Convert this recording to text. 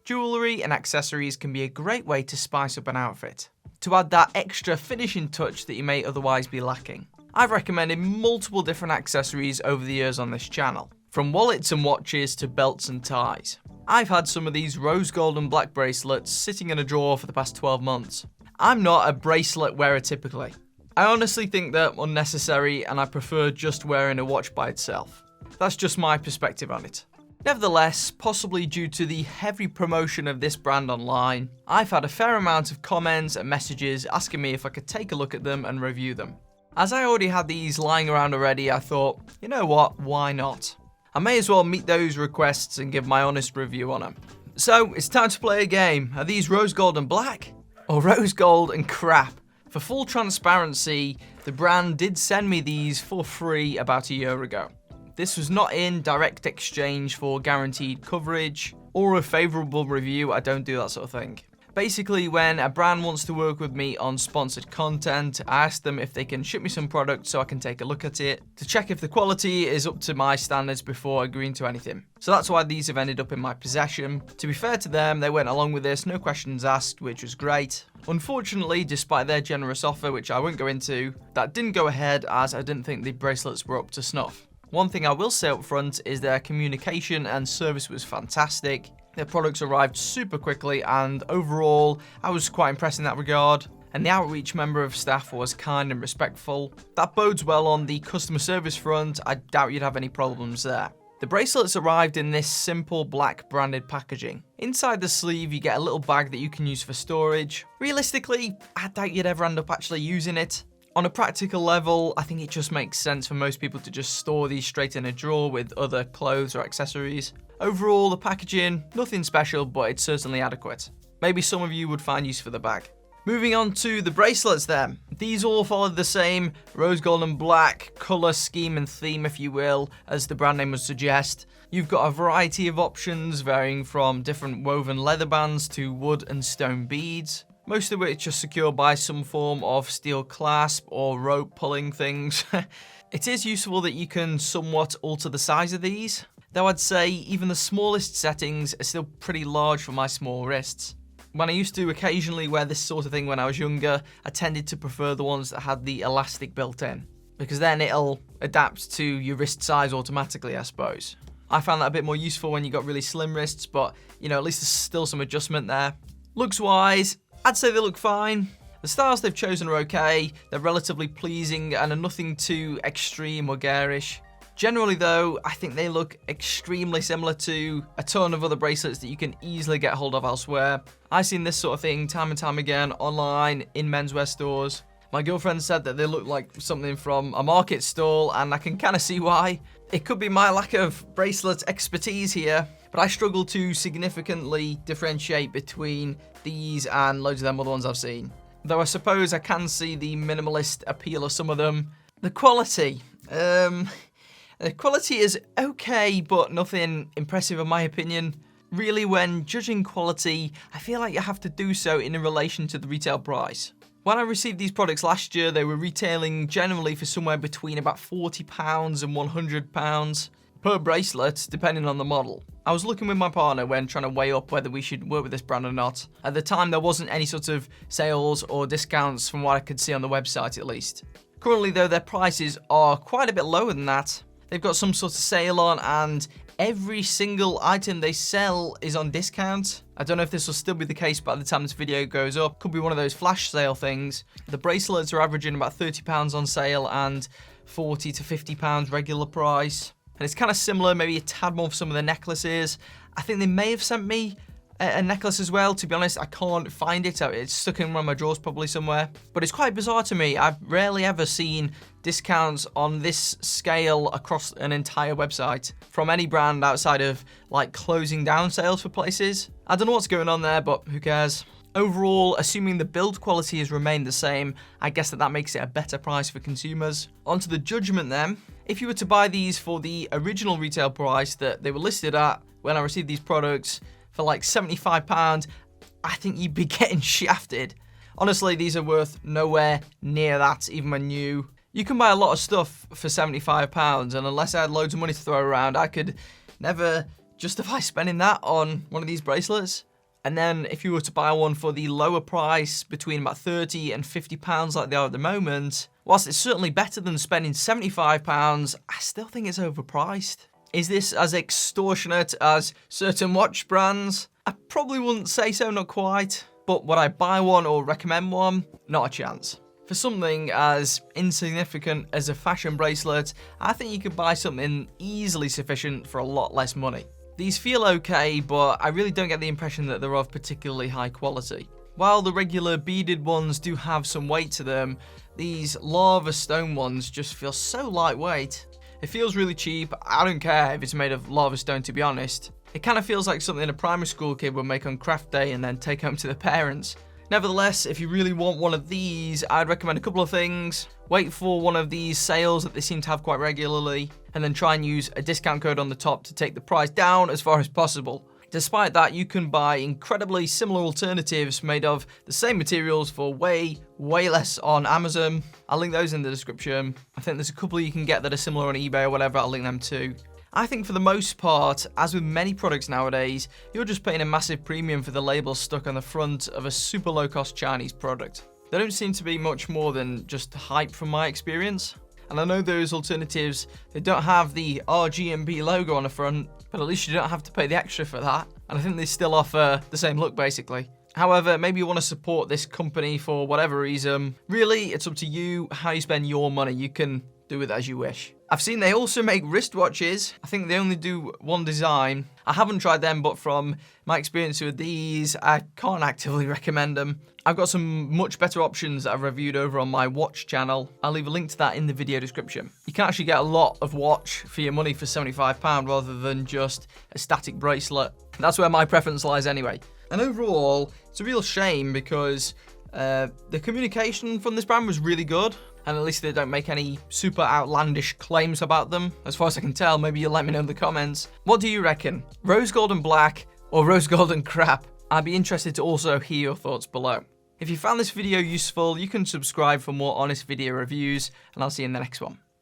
Jewellery and accessories can be a great way to spice up an outfit, to add that extra finishing touch that you may otherwise be lacking. I've recommended multiple different accessories over the years on this channel, from wallets and watches to belts and ties. I've had some of these RoseGold and Black bracelets sitting in a drawer for the past 12 months. I'm not a bracelet wearer typically. I honestly think they're unnecessary and I prefer just wearing a watch by itself. That's just my perspective on it. Nevertheless, possibly due to the heavy promotion of this brand online, I've had a fair amount of comments and messages asking me if I could take a look at them and review them. As I already had these lying around already, I thought, you know what, why not? I may as well meet those requests and give my honest review on them. So, it's time to play a game. Are these rose gold and black? Or rose gold and crap? For full transparency, the brand did send me these for free about a year ago. This was not in direct exchange for guaranteed coverage or a favourable review. I don't do that sort of thing. Basically, when a brand wants to work with me on sponsored content, I ask them if they can ship me some product so I can take a look at it to check if the quality is up to my standards before agreeing to anything. So that's why these have ended up in my possession. To be fair to them, they went along with this, no questions asked, which was great. Unfortunately, despite their generous offer, which I won't go into, that didn't go ahead as I didn't think the bracelets were up to snuff. One thing I will say up front is their communication and service was fantastic. Their products arrived super quickly and overall, I was quite impressed in that regard. And the outreach member of staff was kind and respectful. That bodes well on the customer service front. I doubt you'd have any problems there. The bracelets arrived in this simple black branded packaging. Inside the sleeve, you get a little bag that you can use for storage. Realistically, I doubt you'd ever end up actually using it. On a practical level, I think it just makes sense for most people to just store these straight in a drawer with other clothes or accessories. Overall, the packaging, nothing special, but it's certainly adequate. Maybe some of you would find use for the bag. Moving on to the bracelets then. These all follow the same rose gold and black colour scheme and theme, if you will, as the brand name would suggest. You've got a variety of options varying from different woven leather bands to wood and stone beads. Most of which are secured by some form of steel clasp or rope pulling things. It is useful that you can somewhat alter the size of these, though I'd say even the smallest settings are still pretty large for my small wrists. When I used to occasionally wear this sort of thing when I was younger, I tended to prefer the ones that had the elastic built in, because then it'll adapt to your wrist size automatically, I suppose. I found that a bit more useful when you got really slim wrists, but you know, at least there's still some adjustment there. Looks wise, I'd say they look fine. The styles they've chosen are okay, they're relatively pleasing and are nothing too extreme or garish. Generally though, I think they look extremely similar to a ton of other bracelets that you can easily get hold of elsewhere. I've seen this sort of thing time and time again online in menswear stores. My girlfriend said that they look like something from a market stall and I can kind of see why. It could be my lack of bracelet expertise here, but I struggle to significantly differentiate between these and loads of them other ones I've seen. Though I suppose I can see the minimalist appeal of some of them. The quality. The quality is okay, but nothing impressive in my opinion. Really, when judging quality, I feel like you have to do so in relation to the retail price. When I received these products last year, they were retailing generally for somewhere between about £40 and £100 per bracelet, depending on the model. I was looking with my partner when trying to weigh up whether we should work with this brand or not. At the time, there wasn't any sort of sales or discounts from what I could see on the website at least. Currently though, their prices are quite a bit lower than that. They've got some sort of sale on and every single item they sell is on discount. I don't know if this will still be the case by the time this video goes up. Could be one of those flash sale things. The bracelets are averaging about £30 on sale and £40 to £50 regular price. And it's kind of similar, maybe a tad more for some of the necklaces. I think they may have sent me a necklace as well. To be honest, I can't find it. It's stuck in one of my drawers probably somewhere. But it's quite bizarre to me. I've rarely ever seen discounts on this scale across an entire website from any brand outside of like closing down sales for places. I don't know what's going on there, but who cares? Overall, assuming the build quality has remained the same, I guess that makes it a better price for consumers. Onto the Judgement then. If you were to buy these for the original retail price that they were listed at when I received these products for like £75, I think you'd be getting shafted. Honestly, these are worth nowhere near that, even when new. You can buy a lot of stuff for £75, and unless I had loads of money to throw around, I could never justify spending that on one of these bracelets. And then if you were to buy one for the lower price, between about £30 and £50 like they are at the moment, whilst it's certainly better than spending £75, I still think it's overpriced. Is this as extortionate as certain watch brands? I probably wouldn't say so, not quite. But would I buy one or recommend one? Not a chance. For something as insignificant as a fashion bracelet, I think you could buy something easily sufficient for a lot less money. These feel okay, but I really don't get the impression that they're of particularly high quality. While the regular beaded ones do have some weight to them, these lava stone ones just feel so lightweight. It feels really cheap. I don't care if it's made of lava stone, to be honest. It kind of feels like something a primary school kid would make on craft day and then take home to their parents. Nevertheless, if you really want one of these, I'd recommend a couple of things. Wait for one of these sales that they seem to have quite regularly, and then try and use a discount code on the top to take the price down as far as possible. Despite that, you can buy incredibly similar alternatives made of the same materials for way less on Amazon. I'll link those in the description. I think there's a couple you can get that are similar on eBay or whatever, I'll link them too. I think for the most part, as with many products nowadays, you're just paying a massive premium for the label stuck on the front of a super low-cost Chinese product. They don't seem to be much more than just hype from my experience. And I know those alternatives, they don't have the RGB logo on the front, but at least you don't have to pay the extra for that. And I think they still offer the same look basically. However, maybe you want to support this company for whatever reason. Really, it's up to you how you spend your money. You can do with it as you wish. I've seen they also make wristwatches. I think they only do one design. I haven't tried them, but from my experience with these, I can't actively recommend them. I've got some much better options that I've reviewed over on my watch channel. I'll leave a link to that in the video description. You can actually get a lot of watch for your money for £75 rather than just a static bracelet. That's where my preference lies anyway. And overall, it's a real shame because the communication from this brand was really good. And at least they don't make any super outlandish claims about them. As far as I can tell, maybe you'll let me know in the comments. What do you reckon? Rose gold and black or rose gold and crap? I'd be interested to also hear your thoughts below. If you found this video useful, you can subscribe for more honest video reviews, and I'll see you in the next one.